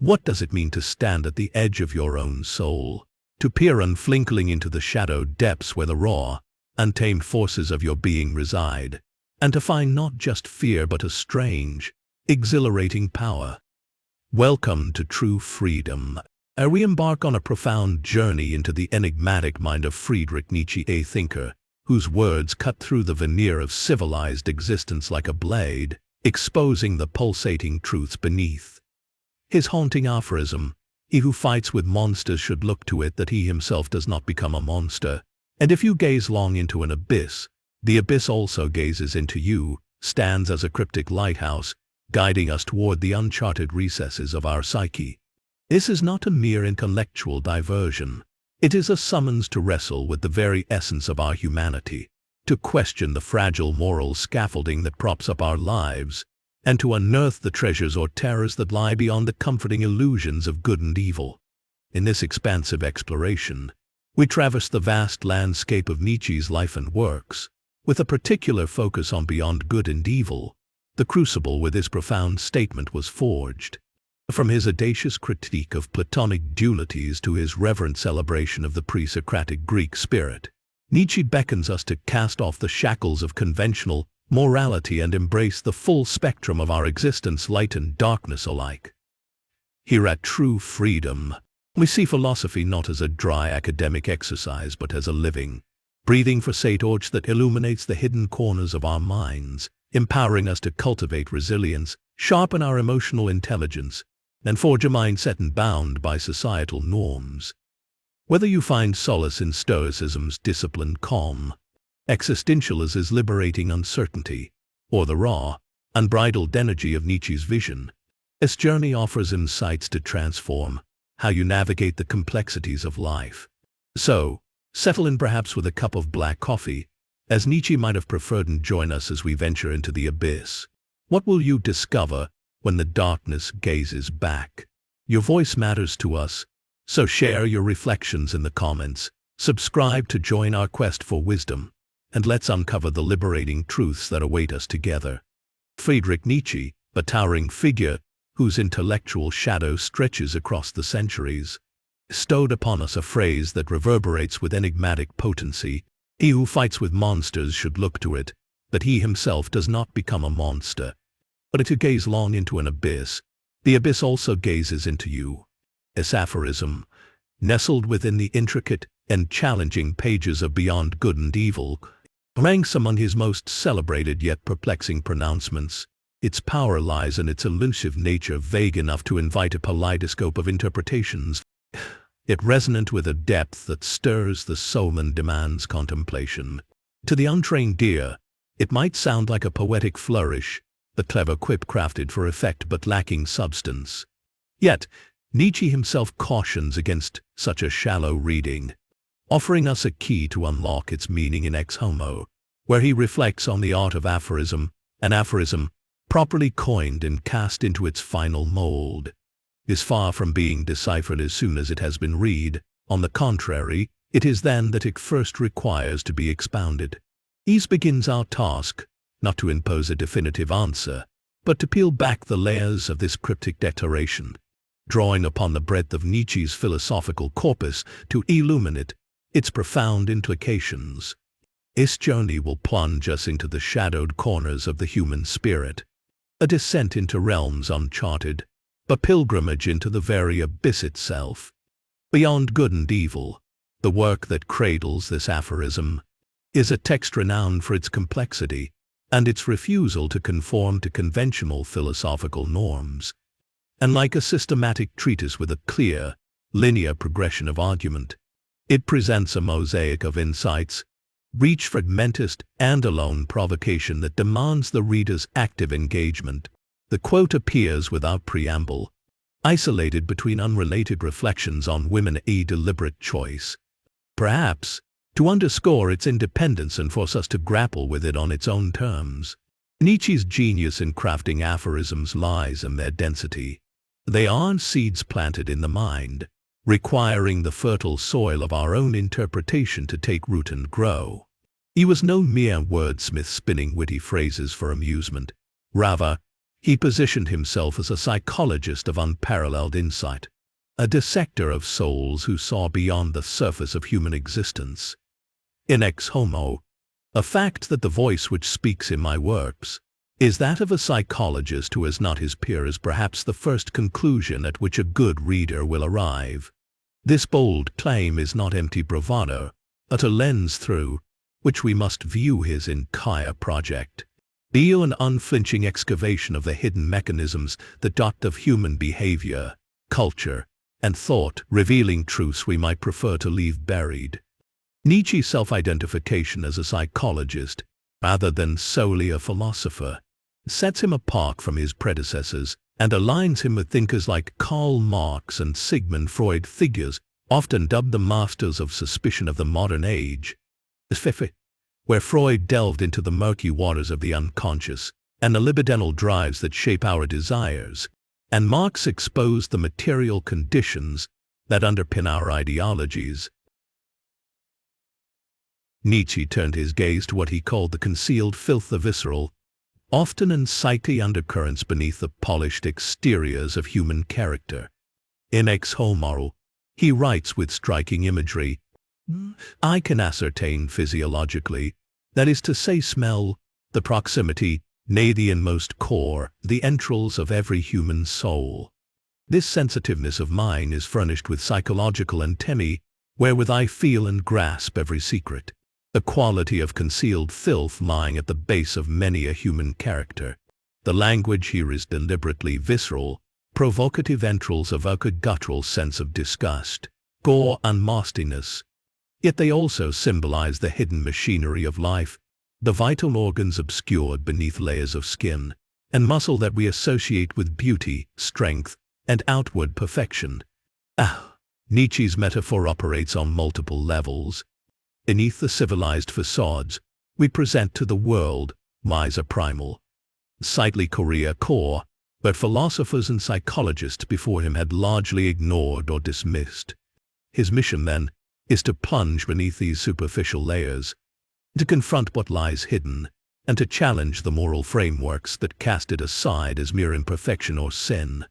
What does it mean to stand at the edge of your own soul, to peer unflinkering into the shadowed depths where the raw, untamed forces of your being reside, and to find not just fear but a strange, exhilarating power? Welcome to True Freedom, where we embark on a profound journey into the enigmatic mind of Friedrich Nietzsche, a thinker whose words cut through the veneer of civilized existence like a blade, exposing the pulsating truths beneath. His haunting aphorism, "He who fights with monsters should look to it that he himself does not become a monster, and if you gaze long into an abyss, the abyss also gazes into you," stands as a cryptic lighthouse, guiding us toward the uncharted recesses of our psyche. This is not a mere intellectual diversion. It is a summons to wrestle with the very essence of our humanity, to question the fragile moral scaffolding that props up our lives, and to unearth the treasures or terrors that lie beyond the comforting illusions of good and evil. In this expansive exploration, we traverse the vast landscape of Nietzsche's life and works, with a particular focus on beyond good and evil, the crucible where this profound statement was forged. From his audacious critique of Platonic dualities to his reverent celebration of the pre-Socratic Greek spirit, Nietzsche beckons us to cast off the shackles of conventional morality and embrace the full spectrum of our existence, light and darkness alike. Here at True Freedom, we see philosophy not as a dry academic exercise but as a living, breathing force that illuminates the hidden corners of our minds, empowering us to cultivate resilience, sharpen our emotional intelligence, and forge a mindset unbound by societal norms. Whether you find solace in Stoicism's disciplined calm, Existentialism's liberating uncertainty, or the raw, unbridled energy of Nietzsche's vision, this journey offers insights to transform how you navigate the complexities of life. So, settle in perhaps with a cup of black coffee, as Nietzsche might have preferred, and join us as we venture into the abyss. What will you discover when the darkness gazes back? Your voice matters to us, so share your reflections in the comments, subscribe to join our quest for wisdom, and let's uncover the liberating truths that await us together. Friedrich Nietzsche, a towering figure whose intellectual shadow stretches across the centuries, bestowed upon us a phrase that reverberates with enigmatic potency: "He who fights with monsters should look to it that he himself does not become a monster. But if you gaze long into an abyss, the abyss also gazes into you." This aphorism, nestled within the intricate and challenging pages of Beyond Good and Evil, ranks among his most celebrated yet perplexing pronouncements. Its power lies in its elusive nature, vague enough to invite a kaleidoscope of interpretations, yet resonant with a depth that stirs the soul and demands contemplation. To the untrained ear, it might sound like a poetic flourish, the clever quip crafted for effect but lacking substance. Yet, Nietzsche himself cautions against such a shallow reading, offering us a key to unlock its meaning in Ex Homo, where he reflects on the art of aphorism, an aphorism properly coined and cast into its final mold is far from being deciphered as soon as it has been read. On the contrary, it is then that it first requires to be expounded. Ease begins our task, not to impose a definitive answer, but to peel back the layers of this cryptic declaration, drawing upon the breadth of Nietzsche's philosophical corpus to illuminate its profound implications. This journey will plunge us into the shadowed corners of the human spirit, a descent into realms uncharted, a pilgrimage into the very abyss itself. Beyond Good and Evil, the work that cradles this aphorism, is a text renowned for its complexity and its refusal to conform to conventional philosophical norms. And like a systematic treatise with a clear, linear progression of argument, it presents a mosaic of insights, rich fragmentist and alone provocation that demands the reader's active engagement. The quote appears without preamble, isolated between unrelated reflections on women, a deliberate choice, perhaps to underscore its independence and force us to grapple with it on its own terms. Nietzsche's genius in crafting aphorisms lies in their density. They aren't seeds planted in the mind, requiring the fertile soil of our own interpretation to take root and grow. He was no mere wordsmith spinning witty phrases for amusement. Rather, He positioned himself as a psychologist of unparalleled insight, a dissector of souls who saw beyond the surface of human existence. In Ex Homo, a fact that the voice which speaks in my works is that of a psychologist who is not his peer is perhaps the first conclusion at which a good reader will arrive. This bold claim is not empty bravado, but a lens through which we must view his entire project. Be an unflinching excavation of the hidden mechanisms that dot of human behavior, culture, and thought, revealing truths we might prefer to leave buried. Nietzsche's self-identification as a psychologist, rather than solely a philosopher, sets him apart from his predecessors and aligns him with thinkers like Karl Marx and Sigmund Freud, figures often dubbed the masters of suspicion of the modern age. Where Freud delved into the murky waters of the unconscious and the libidinal drives that shape our desires, and Marx exposed the material conditions that underpin our ideologies. Nietzsche turned his gaze to what he called the concealed filth, the visceral, often unsightly undercurrents beneath the polished exteriors of human character. In Ex Homo, he writes with striking imagery, "I can ascertain physiologically, that is to say smell, the proximity, nay the inmost core, the entrails of every human soul. This sensitiveness of mine is furnished with psychological antennae, wherewith I feel and grasp every secret. The quality of concealed filth lying at the base of many a human character. The language here is deliberately visceral, provocative entrails evoke a guttural sense of disgust, gore and nastiness. Yet they also symbolize the hidden machinery of life, the vital organs obscured beneath layers of skin and muscle that we associate with beauty, strength, and outward perfection." Nietzsche's metaphor operates on multiple levels. Beneath the civilized facades we present to the world lies a primal, sightly Korea core, but philosophers and psychologists before him had largely ignored or dismissed. His mission, then, is to plunge beneath these superficial layers, to confront what lies hidden, and to challenge the moral frameworks that cast it aside as mere imperfection or sin.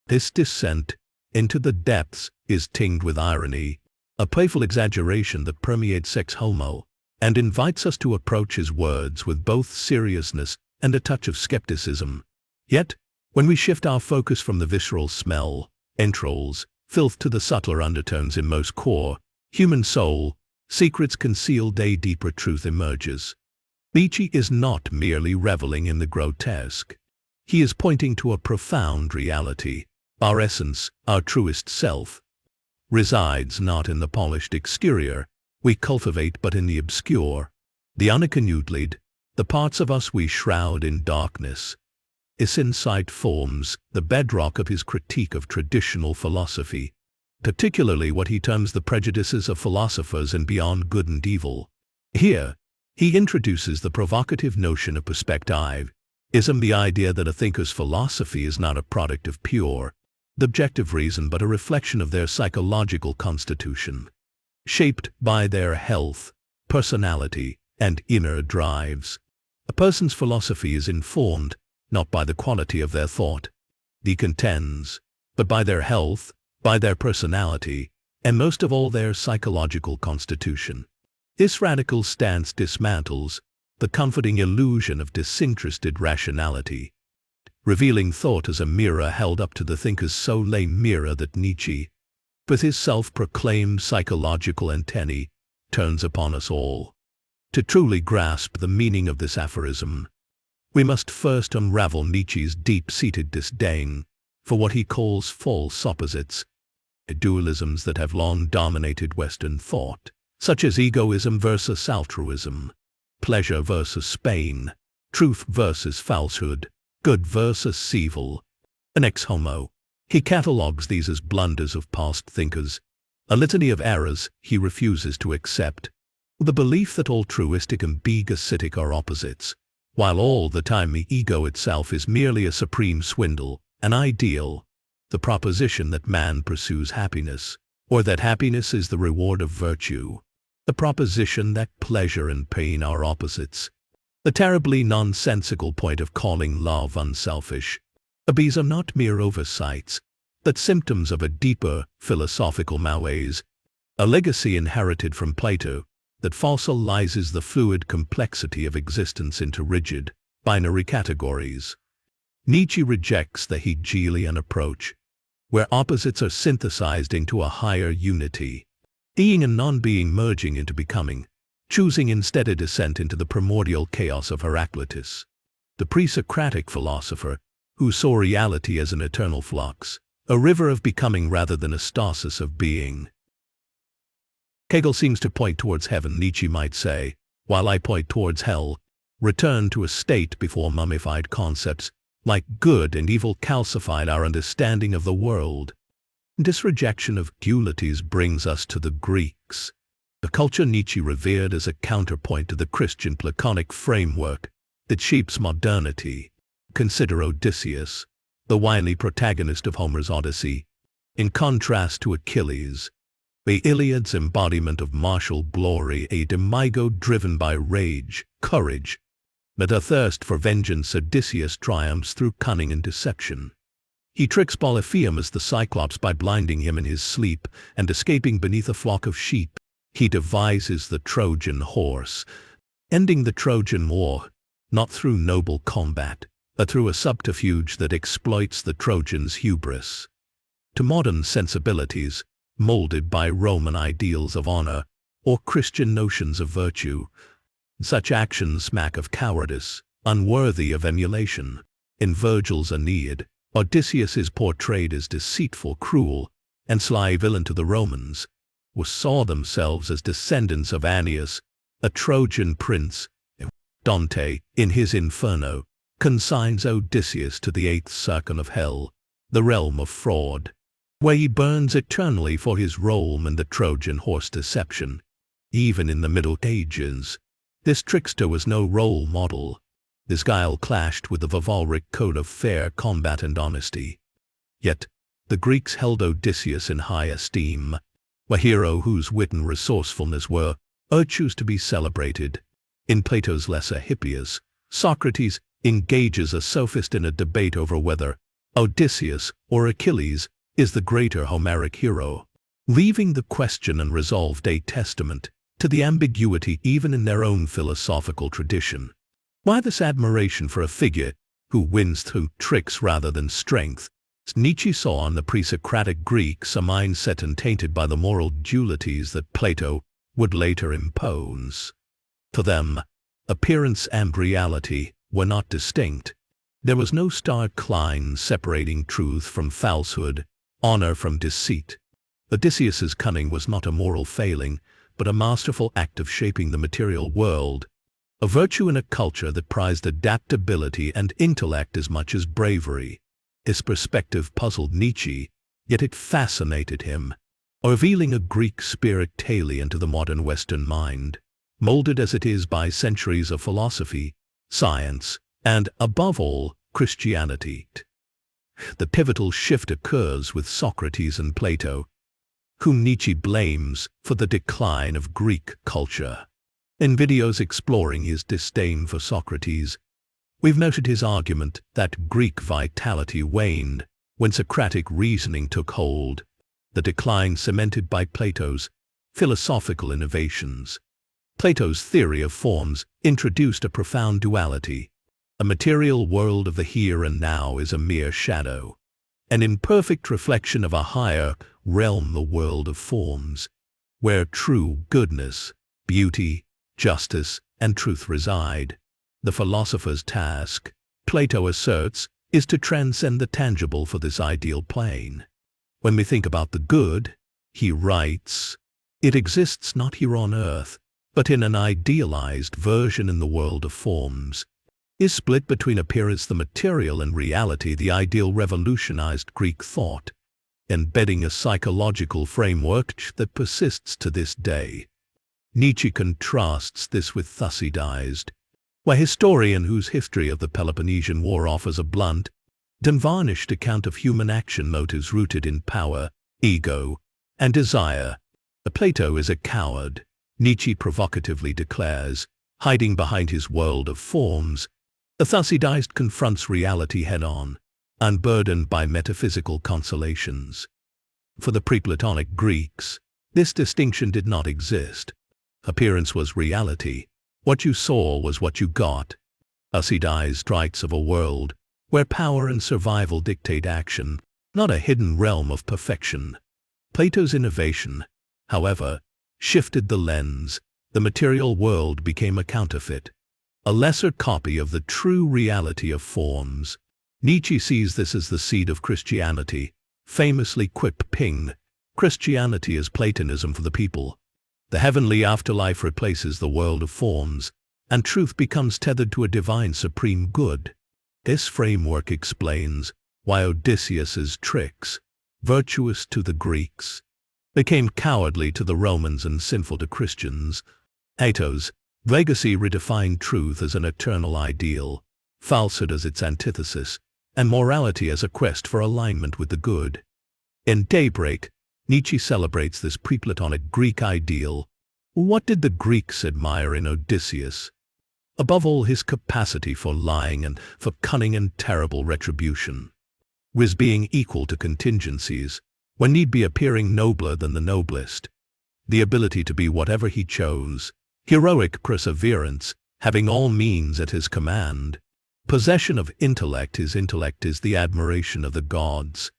This descent into the depths is tinged with irony, a playful exaggeration that permeates Ex Homo, and invites us to approach his words with both seriousness and a touch of skepticism. Yet, when we shift our focus from the visceral smell, entrails, filth to the subtler undertones in most core, human soul, secrets concealed, a deeper truth emerges. Nietzsche is not merely reveling in the grotesque. He is pointing to a profound reality. Our essence, our truest self, resides not in the polished exterior we cultivate but in the obscure, the unaccountable, the parts of us we shroud in darkness. This insight forms the bedrock of his critique of traditional philosophy, particularly what he terms the prejudices of philosophers and beyond good and evil. Here, he introduces the provocative notion of perspectivism, the idea that a thinker's philosophy is not a product of pure, objective reason but a reflection of their psychological constitution, shaped by their health, personality, and inner drives. A person's philosophy is informed not by the quality of their thought, he contends, but by their health, by their personality, and most of all their psychological constitution. This radical stance dismantles the comforting illusion of disinterested rationality, revealing thought as a mirror held up to the thinker's soul, a mirror that Nietzsche, with his self-proclaimed psychological antennae, turns upon us all. To truly grasp the meaning of this aphorism, we must first unravel Nietzsche's deep-seated disdain for what he calls false opposites, dualisms that have long dominated Western thought, such as egoism versus altruism, pleasure versus pain, truth versus falsehood, good versus evil. In Ex Homo, he catalogues these as blunders of past thinkers, a litany of errors he refuses to accept. The belief that altruistic and egoistic are opposites, while all the time the ego itself is merely a supreme swindle, an ideal, the proposition that man pursues happiness, or that happiness is the reward of virtue, the proposition that pleasure and pain are opposites, The terribly nonsensical point of calling love unselfish. These are not mere oversights, but symptoms of a deeper philosophical malaise, a legacy inherited from Plato that fossilizes the fluid complexity of existence into rigid, binary categories. Nietzsche rejects the Hegelian approach, where opposites are synthesized into a higher unity, being and non-being merging into becoming, choosing instead a descent into the primordial chaos of Heraclitus, the pre-Socratic philosopher who saw reality as an eternal flux, a river of becoming rather than a stasis of being. Hegel seems to point towards heaven, Nietzsche might say, while I point towards hell, return to a state before mummified concepts, like good and evil, calcified our understanding of the world. This rejection of dualities brings us to the Greeks, the culture Nietzsche revered as a counterpoint to the Christian Platonic framework that shapes modernity. Consider Odysseus, the wily protagonist of Homer's Odyssey, in contrast to Achilles, the Iliad's embodiment of martial glory, a demigod driven by rage, courage, but a thirst for vengeance. Odysseus triumphs through cunning and deception. He tricks Polyphemus the Cyclops by blinding him in his sleep, and escaping beneath a flock of sheep, he devises the Trojan horse, ending the Trojan War, not through noble combat, but through a subterfuge that exploits the Trojans' hubris. To modern sensibilities, molded by Roman ideals of honor or Christian notions of virtue, such actions smack of cowardice, unworthy of emulation. In Virgil's Aeneid, Odysseus is portrayed as deceitful, cruel, and sly villain to the Romans, who saw themselves as descendants of Aeneas, a Trojan prince. Dante, in his Inferno, consigns Odysseus to the eighth circle of hell, the realm of fraud, where he burns eternally for his role in the Trojan horse deception. Even in the Middle Ages, this trickster was no role model. His guile clashed with the chivalric code of fair combat and honesty. Yet, the Greeks held Odysseus in high esteem, a hero whose wit and resourcefulness were virtues to be celebrated. In Plato's Lesser Hippias, Socrates engages a sophist in a debate over whether Odysseus or Achilles is the greater Homeric hero, leaving the question unresolved, a testament to the ambiguity even in their own philosophical tradition. Why this admiration for a figure who wins through tricks rather than strength? Nietzsche saw in the pre-Socratic Greeks a mindset untainted by the moral dualities that Plato would later impose. To them, appearance and reality were not distinct. There was no stark line separating truth from falsehood, honor from deceit. Odysseus's cunning was not a moral failing, but a masterful act of shaping the material world, a virtue in a culture that prized adaptability and intellect as much as bravery. His perspective puzzled Nietzsche, yet it fascinated him, revealing a Greek spirit alien to the modern Western mind, molded as it is by centuries of philosophy, science, and, above all, Christianity. The pivotal shift occurs with Socrates and Plato, whom Nietzsche blames for the decline of Greek culture. In videos exploring his disdain for Socrates, we've noted his argument that Greek vitality waned when Socratic reasoning took hold, the decline cemented by Plato's philosophical innovations. Plato's theory of forms introduced a profound duality. A material world of the here and now is a mere shadow, an imperfect reflection of a higher realm, the world of forms, where true goodness, beauty, justice, and truth reside. The philosopher's task, Plato asserts, is to transcend the tangible for this ideal plane. When we think about the good, he writes, it exists not here on earth, but in an idealized version in the world of forms. Is split between appearance, the material, and reality. The ideal revolutionized Greek thought, embedding a psychological framework that persists to this day. Nietzsche contrasts this with Thucydides, a historian whose history of the Peloponnesian War offers a blunt, unvarnished account of human action motives rooted in power, ego, and desire. Plato is a coward, Nietzsche provocatively declares, hiding behind his world of forms. The Thucydides confronts reality head-on, unburdened by metaphysical consolations. For the Pre-Platonic Greeks, this distinction did not exist. Appearance was reality. What you saw was what you got. Thucydides writes of a world where power and survival dictate action, not a hidden realm of perfection. Plato's innovation, however, shifted the lens. The material world became a counterfeit, a lesser copy of the true reality of forms. Nietzsche sees this as the seed of Christianity, famously quipping, "Christianity is Platonism for the people." The heavenly afterlife replaces the world of forms, and truth becomes tethered to a divine supreme good. This framework explains why Odysseus's tricks, virtuous to the Greeks, became cowardly to the Romans and sinful to Christians. Plato's legacy redefined truth as an eternal ideal, falsehood as its antithesis, and morality as a quest for alignment with the good. In Daybreak, Nietzsche celebrates this pre-Platonic Greek ideal. What did the Greeks admire in Odysseus? Above all, his capacity for lying and for cunning and terrible retribution. His being equal to contingencies, when need be appearing nobler than the noblest. The ability to be whatever he chose. Heroic perseverance, having all means at his command. Possession of intellect. His intellect is the admiration of the gods.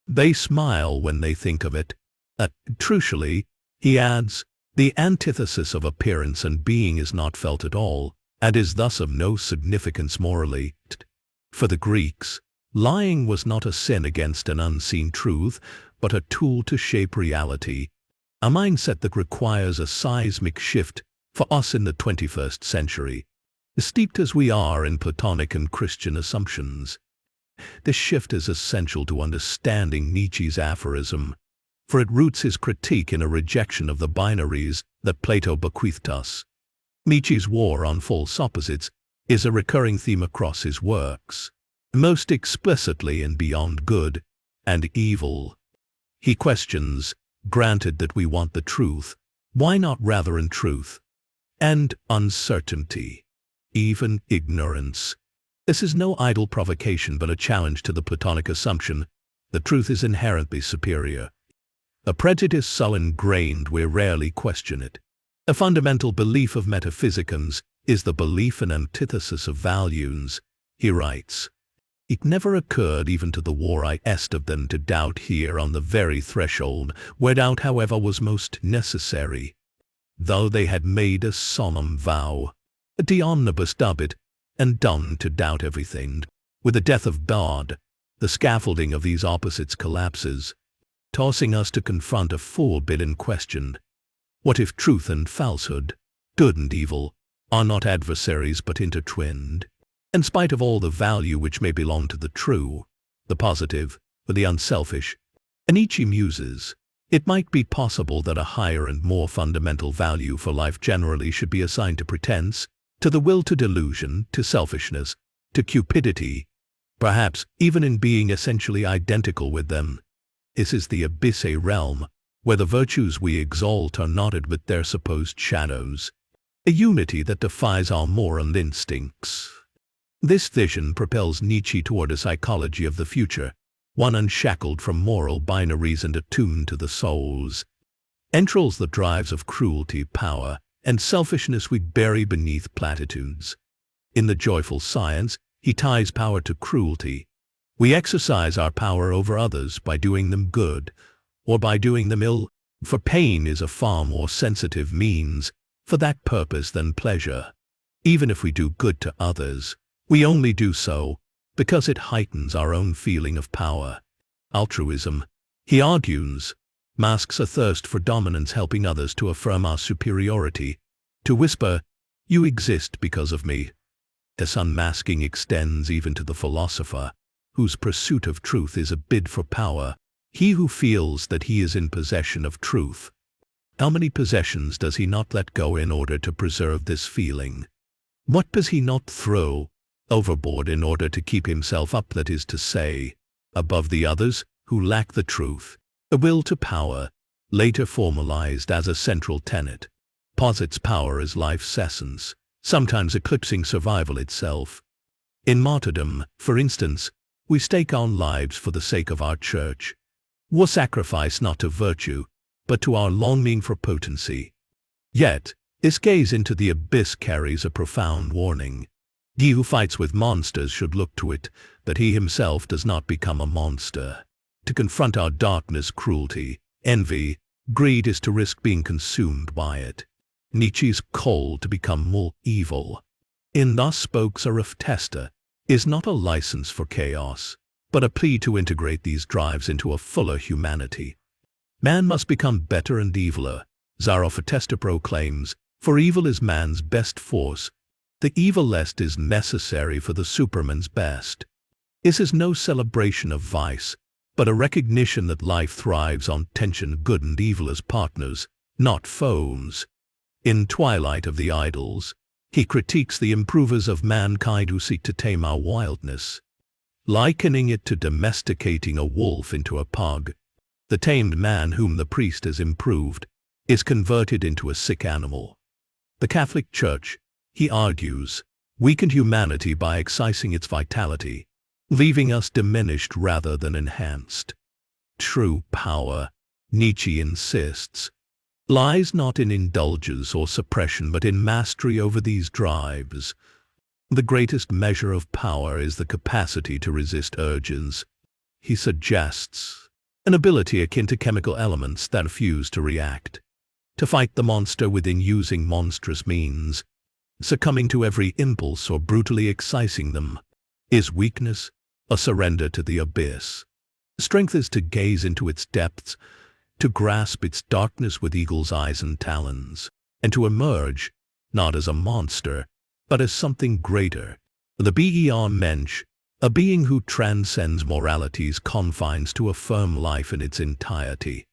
They smile when they think of it. Truthfully, he adds, the antithesis of appearance and being is not felt at all, and is thus of no significance morally. For the Greeks, lying was not a sin against an unseen truth, but a tool to shape reality, a mindset that requires a seismic shift for us in the 21st century, steeped as we are in Platonic and Christian assumptions. This shift is essential to understanding Nietzsche's aphorism, for it roots his critique in a rejection of the binaries that Plato bequeathed us. Nietzsche's war on false opposites is a recurring theme across his works, most explicitly in Beyond Good and Evil. He questions, granted that we want the truth, why not rather in truth? And uncertainty, even ignorance. This is no idle provocation but a challenge to the Platonic assumption that truth is inherently superior. A prejudice so ingrained we rarely question it. A fundamental belief of metaphysicians is the belief and antithesis of values, he writes. It never occurred even to the warriest of them to doubt here on the very threshold, where doubt, however, was most necessary. Though they had made a solemn vow, de omnibus dubit, and done to doubt everything. With the death of God, the scaffolding of these opposites collapses, tossing us to confront a forbidden question. What if truth and falsehood, good and evil, are not adversaries but intertwined? In spite of all the value which may belong to the true, the positive, or the unselfish, Nietzsche muses, it might be possible that a higher and more fundamental value for life generally should be assigned to pretense, to the will to delusion, to selfishness, to cupidity, perhaps even in being essentially identical with them. This is the abysse realm, where the virtues we exalt are knotted with their supposed shadows, a unity that defies our moral instincts. This vision propels Nietzsche toward a psychology of the future, one unshackled from moral binaries and attuned to the soul's entrails. The drives of cruelty, power, and selfishness we bury beneath platitudes. In the joyful science, he ties power to cruelty. We exercise our power over others by doing them good, or by doing them ill, for pain is a far more sensitive means for that purpose than pleasure. Even if we do good to others, we only do so because it heightens our own feeling of power. Altruism, he argues, masks a thirst for dominance, helping others to affirm our superiority, to whisper, "You exist because of me." This unmasking extends even to the philosopher, whose pursuit of truth is a bid for power, he who feels that he is in possession of truth. How many possessions does he not let go in order to preserve this feeling? What does he not throw overboard in order to keep himself up, that is to say, above the others who lack the truth? A will to power, later formalized as a central tenet, posits power as life's essence, sometimes eclipsing survival itself. In martyrdom, for instance, we stake our lives for the sake of our church. We sacrifice not to virtue, but to our longing for potency. Yet, this gaze into the abyss carries a profound warning. He who fights with monsters should look to it that he himself does not become a monster. To confront our darkness, cruelty, envy, greed is to risk being consumed by it. Nietzsche's call to become more evil, in Thus Spoke Zarathustra, is not a license for chaos, but a plea to integrate these drives into a fuller humanity. Man must become better and eviler, Zarathustra proclaims, for evil is man's best force. The evil lest is necessary for the superman's best. This is no celebration of vice, but a recognition that life thrives on tension, good and evil as partners, not foes. In Twilight of the Idols, he critiques the improvers of mankind who seek to tame our wildness, likening it to domesticating a wolf into a pug. The tamed man whom the priest has improved is converted into a sick animal. The Catholic Church, he argues, weakened humanity by excising its vitality, leaving us diminished rather than enhanced. True power, Nietzsche insists, lies not in indulgence or suppression but in mastery over these drives. The greatest measure of power is the capacity to resist urges. He suggests an ability akin to chemical elements that refuse to react, to fight the monster within using monstrous means, succumbing to every impulse or brutally excising them. Is weakness a surrender to the abyss? Strength is to gaze into its depths, to grasp its darkness with eagle's eyes and talons, and to emerge, not as a monster, but as something greater, the Übermensch, a being who transcends morality's confines to affirm life in its entirety.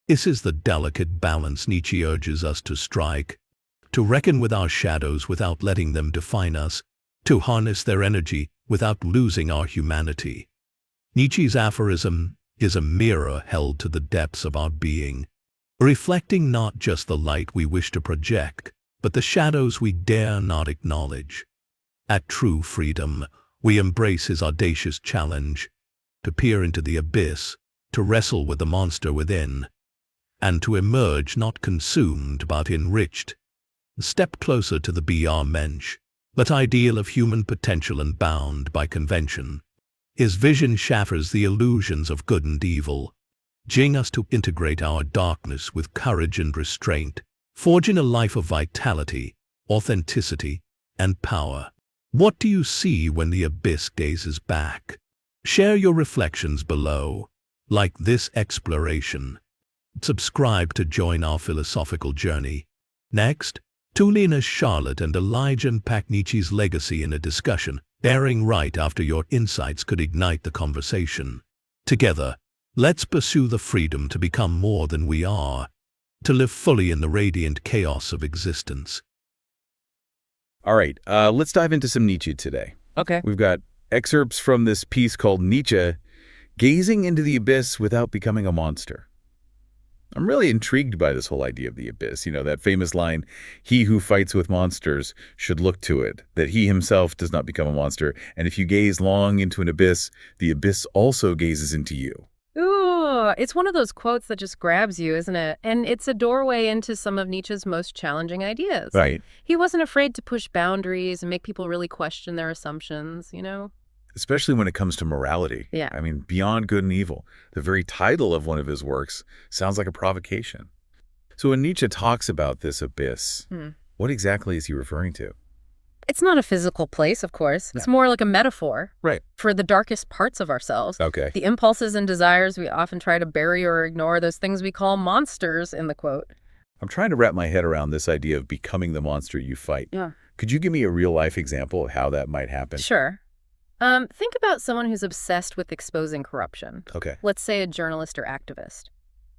This is the delicate balance Nietzsche urges us to strike, to reckon with our shadows without letting them define us, to harness their energy without losing our humanity. Nietzsche's aphorism is a mirror held to the depths of our being, reflecting not just the light we wish to project, but the shadows we dare not acknowledge. At True Freedom, we embrace his audacious challenge, to peer into the abyss, to wrestle with the monster within, and to emerge not consumed but enriched. Step closer to the Übermensch, that ideal of human potential and bound by convention. His vision shatters the illusions of good and evil, urging us to integrate our darkness with courage and restraint, forging a life of vitality, authenticity, and power. What do you see when the abyss gazes back? Share your reflections below. Like this exploration. Subscribe to join our philosophical journey. Next, Tulina, Charlotte, and Elijah unpack Nietzsche's legacy in a discussion, airing right after your insights could ignite the conversation. Together, let's pursue the freedom to become more than we are, to live fully in the radiant chaos of existence. All right, let's dive into some Nietzsche today. Okay. We've got excerpts from this piece called Nietzsche, Gazing into the Abyss Without Becoming a Monster. I'm really intrigued by this whole idea of the abyss. You know, that famous line, he who fights with monsters should look to it, that he himself does not become a monster. And if you gaze long into an abyss, the abyss also gazes into you. Ooh, it's one of those quotes that just grabs you, isn't it? And it's a doorway into some of Nietzsche's most challenging ideas. Right. He wasn't afraid to push boundaries and make people really question their assumptions, you know? Especially when it comes to morality. Yeah. I mean, beyond good and evil. The very title of one of his works sounds like a provocation. So when Nietzsche talks about this abyss, what exactly is he referring to? It's not a physical place, of course. No. It's more like a metaphor. Right. For the darkest parts of ourselves. Okay. The impulses and desires we often try to bury or ignore, those things we call monsters in the quote. I'm trying to wrap my head around this idea of becoming the monster you fight. Yeah. Could you give me a real-life example of how that might happen? Sure. Think about someone who's obsessed with exposing corruption. Okay. Let's say a journalist or activist.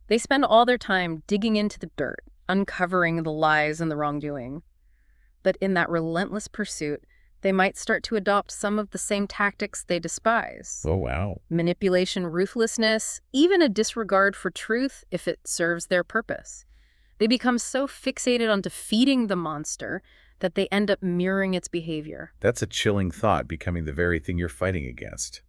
They spend all their time digging into the dirt, uncovering the lies and the wrongdoing. But in that relentless pursuit, they might start to adopt some of the same tactics they despise. Oh, wow. Manipulation, ruthlessness, even a disregard for truth if it serves their purpose. They become so fixated on defeating the monster that they end up mirroring its behavior. That's a chilling thought, becoming the very thing you're fighting against.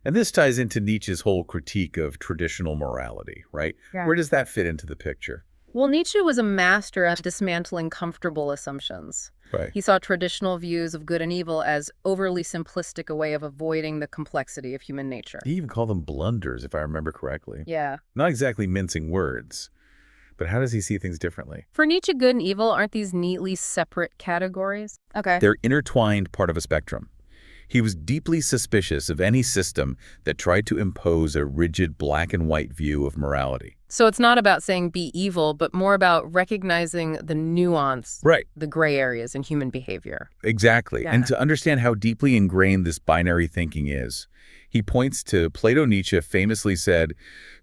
And this ties into Nietzsche's whole critique of traditional morality, right? Yeah. Where does that fit into the picture? Well, Nietzsche was a master at dismantling comfortable assumptions. Right. He saw traditional views of good and evil as overly simplistic a way of avoiding the complexity of human nature. He even called them blunders, if I remember correctly. Yeah. Not exactly mincing words, but how does he see things differently? For Nietzsche, good and evil aren't these neatly separate categories? Okay. They're intertwined part of a spectrum. He was deeply suspicious of any system that tried to impose a rigid black and white view of morality. So it's not about saying be evil, but more about recognizing the nuance, Right. the gray areas in human behavior. Exactly. Yeah. And to understand how deeply ingrained this binary thinking is, he points to Plato. Nietzsche famously said,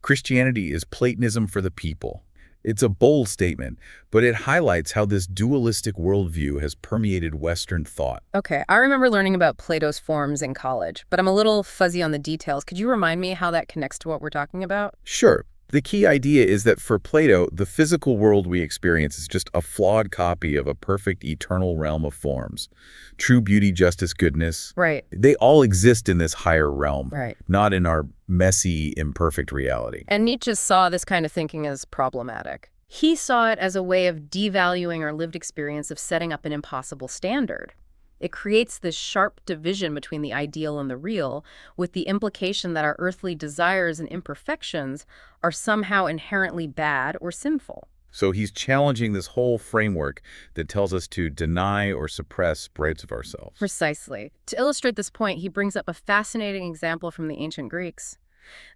"Christianity is Platonism for the people." It's a bold statement, but it highlights how this dualistic worldview has permeated Western thought. Okay, I remember learning about Plato's forms in college, but I'm a little fuzzy on the details. Could you remind me how that connects to what we're talking about? Sure. The key idea is that for Plato, the physical world we experience is just a flawed copy of a perfect eternal realm of forms. True beauty, justice, goodness. Right. They all exist in this higher realm, Right. not in our messy, imperfect reality. And Nietzsche saw this kind of thinking as problematic. He saw it as a way of devaluing our lived experience of setting up an impossible standard. It creates this sharp division between the ideal and the real, with the implication that our earthly desires and imperfections are somehow inherently bad or sinful. So he's challenging this whole framework that tells us to deny or suppress parts of ourselves. Precisely. To illustrate this point, he brings up a fascinating example from the ancient Greeks.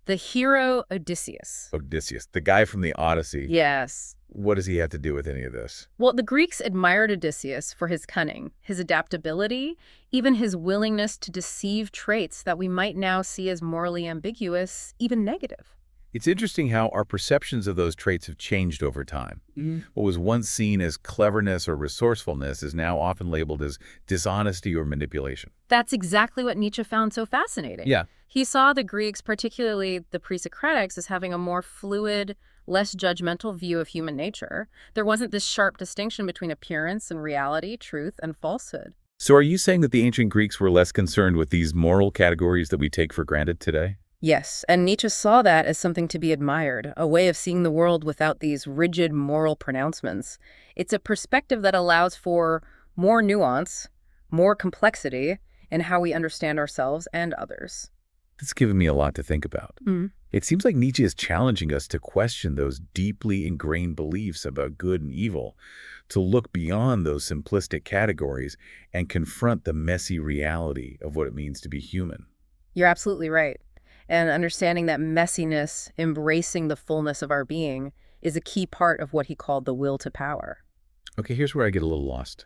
The hero Odysseus. Odysseus, the guy from the Odyssey. Yes. What does he have to do with any of this? Well, the Greeks admired Odysseus for his cunning, his adaptability, even his willingness to deceive traits that we might now see as morally ambiguous, even negative. It's interesting how our perceptions of those traits have changed over time. What was once seen as cleverness or resourcefulness is now often labeled as dishonesty or manipulation. That's exactly what Nietzsche found so fascinating. Yeah. He saw the Greeks, particularly the pre-Socratics, as having a more fluid, less judgmental view of human nature. There wasn't this sharp distinction between appearance and reality, truth and falsehood. So are you saying that the ancient Greeks were less concerned with these moral categories that we take for granted today? Yes, and Nietzsche saw that as something to be admired, a way of seeing the world without these rigid moral pronouncements. It's a perspective that allows for more nuance, more complexity in how we understand ourselves and others. It's given me a lot to think about. Mm. It seems like Nietzsche is challenging us to question those deeply ingrained beliefs about good and evil, to look beyond those simplistic categories and confront the messy reality of what it means to be human. You're absolutely right. And understanding that messiness, embracing the fullness of our being, is a key part of what he called the will to power. Okay, here's where I get a little lost.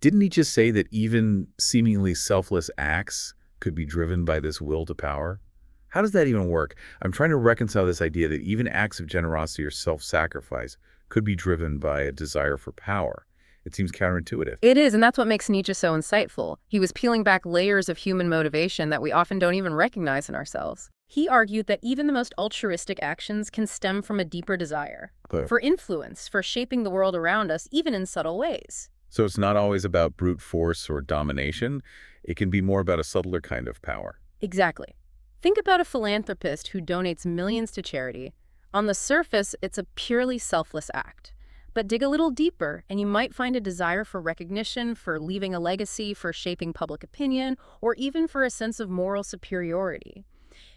Didn't Nietzsche say that even seemingly selfless acts could be driven by this will to power? How does that even work? I'm trying to reconcile this idea that even acts of generosity or self-sacrifice could be driven by a desire for power. It seems counterintuitive. It is, and that's what makes Nietzsche so insightful. He was peeling back layers of human motivation that we often don't even recognize in ourselves. He argued that even the most altruistic actions can stem from a deeper desire for influence, for shaping the world around us, even in subtle ways. So it's not always about brute force or domination. It can be more about a subtler kind of power. Exactly. Think about a philanthropist who donates millions to charity. On the surface, it's a purely selfless act. But dig a little deeper, and you might find a desire for recognition, for leaving a legacy, for shaping public opinion, or even for a sense of moral superiority.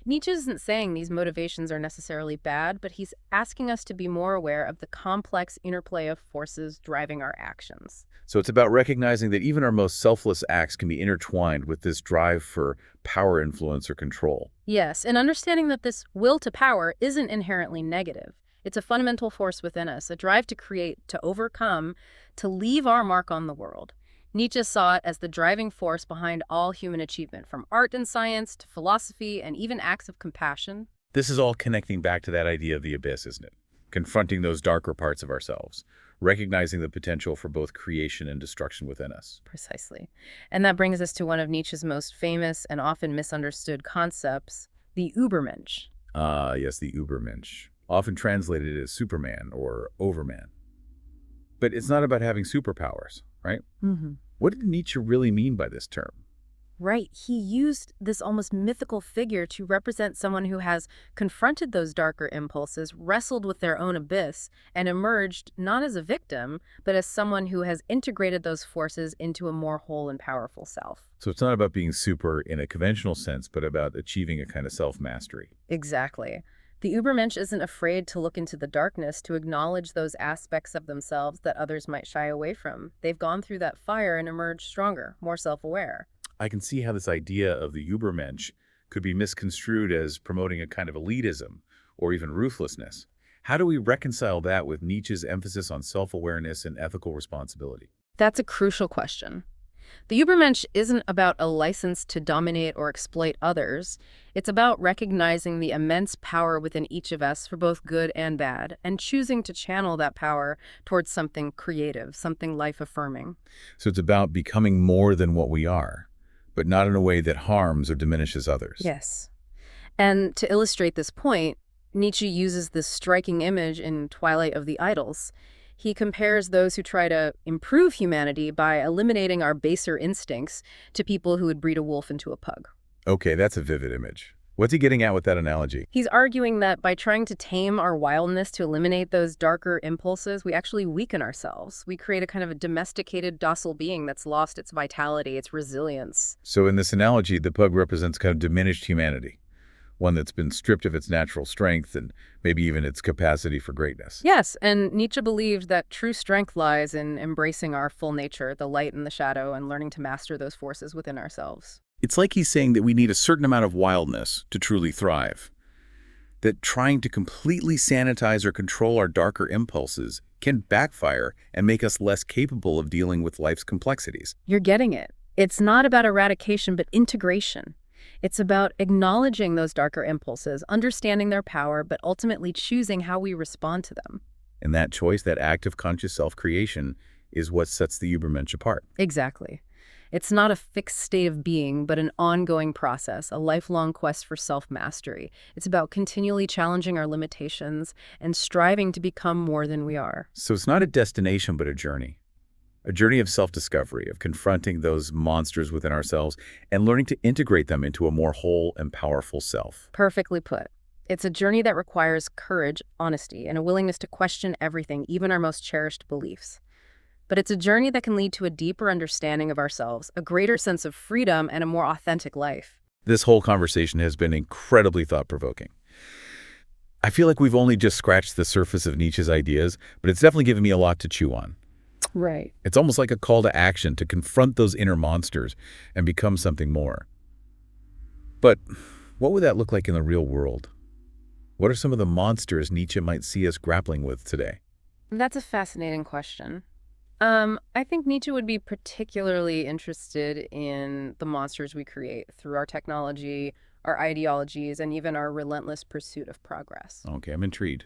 Nietzsche isn't saying these motivations are necessarily bad, but he's asking us to be more aware of the complex interplay of forces driving our actions. So it's about recognizing that even our most selfless acts can be intertwined with this drive for power, influence, or control. Yes, and understanding that this will to power isn't inherently negative. It's a fundamental force within us, a drive to create, to overcome, to leave our mark on the world. Nietzsche saw it as the driving force behind all human achievement, from art and science to philosophy and even acts of compassion. This is all connecting back to that idea of the abyss, isn't it? Confronting those darker parts of ourselves, recognizing the potential for both creation and destruction within us. Precisely. And that brings us to one of Nietzsche's most famous and often misunderstood concepts, the Übermensch. Yes, the Übermensch, often translated as Superman or Overman. But it's not about having superpowers. right? Mm-hmm. What did Nietzsche really mean by this term? Right. He used this almost mythical figure to represent someone who has confronted those darker impulses, wrestled with their own abyss, and emerged not as a victim, but as someone who has integrated those forces into a more whole and powerful self. So it's not about being super in a conventional sense, but about achieving a kind of self-mastery. Exactly. The Übermensch isn't afraid to look into the darkness, to acknowledge those aspects of themselves that others might shy away from. They've gone through that fire and emerged stronger, more self-aware. I can see how this idea of the Übermensch could be misconstrued as promoting a kind of elitism or even ruthlessness. How do we reconcile that with Nietzsche's emphasis on self-awareness and ethical responsibility? That's a crucial question. The Übermensch isn't about a license to dominate or exploit others. It's about recognizing the immense power within each of us for both good and bad, and choosing to channel that power towards something creative, something life-affirming. So it's about becoming more than what we are, but not in a way that harms or diminishes others. Yes. And to illustrate this point, Nietzsche uses this striking image in Twilight of the Idols. He compares those who try to improve humanity by eliminating our baser instincts to people who would breed a wolf into a pug. Okay, that's a vivid image. What's he getting at with that analogy? He's arguing that by trying to tame our wildness, to eliminate those darker impulses, we actually weaken ourselves. We create a kind of a domesticated, docile being that's lost its vitality, its resilience. So in this analogy, the pug represents kind of diminished humanity, one that's been stripped of its natural strength and maybe even its capacity for greatness. Yes, and Nietzsche believed that true strength lies in embracing our full nature, the light and the shadow, and learning to master those forces within ourselves. It's like he's saying that we need a certain amount of wildness to truly thrive. That trying to completely sanitize or control our darker impulses can backfire and make us less capable of dealing with life's complexities. You're getting it. It's not about eradication, but integration. It's about acknowledging those darker impulses, understanding their power, but ultimately choosing how we respond to them. And that choice, that act of conscious self-creation, is what sets the Übermensch apart. Exactly. It's not a fixed state of being, but an ongoing process, a lifelong quest for self-mastery. It's about continually challenging our limitations and striving to become more than we are. So it's not a destination, but a journey. A journey of self-discovery, of confronting those monsters within ourselves and learning to integrate them into a more whole and powerful self. Perfectly put. It's a journey that requires courage, honesty, and a willingness to question everything, even our most cherished beliefs. But it's a journey that can lead to a deeper understanding of ourselves, a greater sense of freedom, and a more authentic life. This whole conversation has been incredibly thought-provoking. I feel like we've only just scratched the surface of Nietzsche's ideas, but it's definitely given me a lot to chew on. Right. It's almost like a call to action to confront those inner monsters and become something more. But what would that look like in the real world? What are some of the monsters Nietzsche might see us grappling with today? That's a fascinating question. I think Nietzsche would be particularly interested in the monsters we create through our technology, our ideologies, and even our relentless pursuit of progress. Okay, I'm intrigued.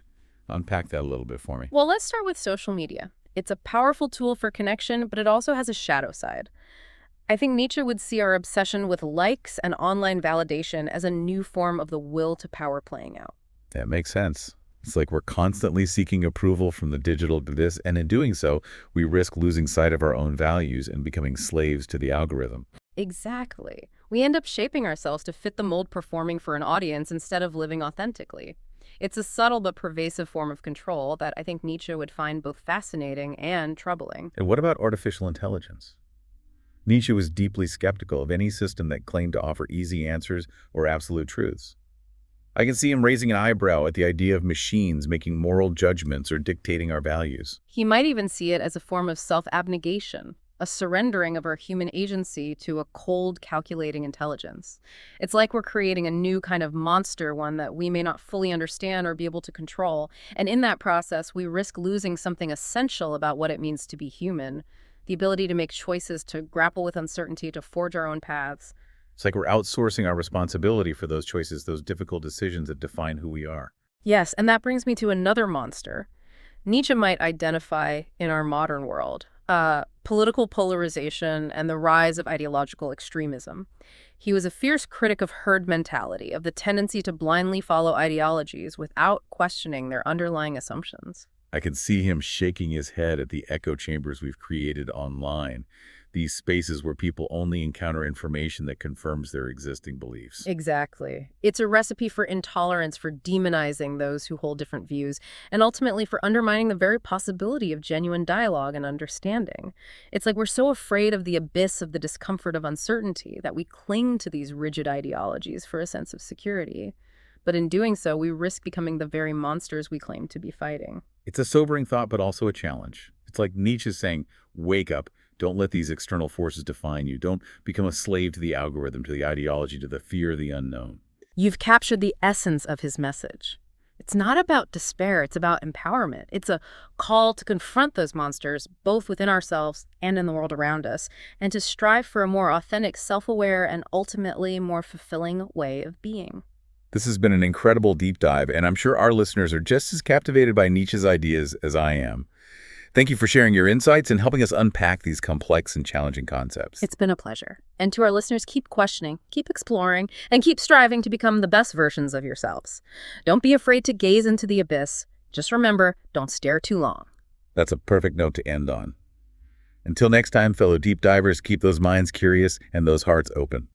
Unpack that a little bit for me. Well, let's start with social media. It's a powerful tool for connection, but it also has a shadow side. I think Nietzsche would see our obsession with likes and online validation as a new form of the will to power playing out. That makes sense. It's like we're constantly seeking approval from the digital abyss, and in doing so, we risk losing sight of our own values and becoming slaves to the algorithm. Exactly. We end up shaping ourselves to fit the mold, performing for an audience instead of living authentically. It's a subtle but pervasive form of control that I think Nietzsche would find both fascinating and troubling. And what about artificial intelligence? Nietzsche was deeply skeptical of any system that claimed to offer easy answers or absolute truths. I can see him raising an eyebrow at the idea of machines making moral judgments or dictating our values. He might even see it as a form of self-abnegation, a surrendering of our human agency to a cold, calculating intelligence. It's like we're creating a new kind of monster, one that we may not fully understand or be able to control. And in that process, we risk losing something essential about what it means to be human, the ability to make choices, to grapple with uncertainty, to forge our own paths. It's like we're outsourcing our responsibility for those choices, those difficult decisions that define who we are. Yes, and that brings me to another monster Nietzsche might identify in our modern world. Political polarization and the rise of ideological extremism. He was a fierce critic of herd mentality, of the tendency to blindly follow ideologies without questioning their underlying assumptions. I can see him shaking his head at the echo chambers we've created online, these spaces where people only encounter information that confirms their existing beliefs. Exactly. It's a recipe for intolerance, for demonizing those who hold different views, and ultimately for undermining the very possibility of genuine dialogue and understanding. It's like we're so afraid of the abyss of the discomfort of uncertainty that we cling to these rigid ideologies for a sense of security. But in doing so, we risk becoming the very monsters we claim to be fighting. It's a sobering thought, but also a challenge. It's like Nietzsche saying, wake up. Don't let these external forces define you. Don't become a slave to the algorithm, to the ideology, to the fear of the unknown. You've captured the essence of his message. It's not about despair, it's about empowerment. It's a call to confront those monsters, both within ourselves and in the world around us, and to strive for a more authentic, self-aware, and ultimately more fulfilling way of being. This has been an incredible deep dive, and I'm sure our listeners are just as captivated by Nietzsche's ideas as I am. Thank you for sharing your insights and helping us unpack these complex and challenging concepts. It's been a pleasure. And to our listeners, keep questioning, keep exploring, and keep striving to become the best versions of yourselves. Don't be afraid to gaze into the abyss. Just remember, don't stare too long. That's a perfect note to end on. Until next time, fellow deep divers, keep those minds curious and those hearts open.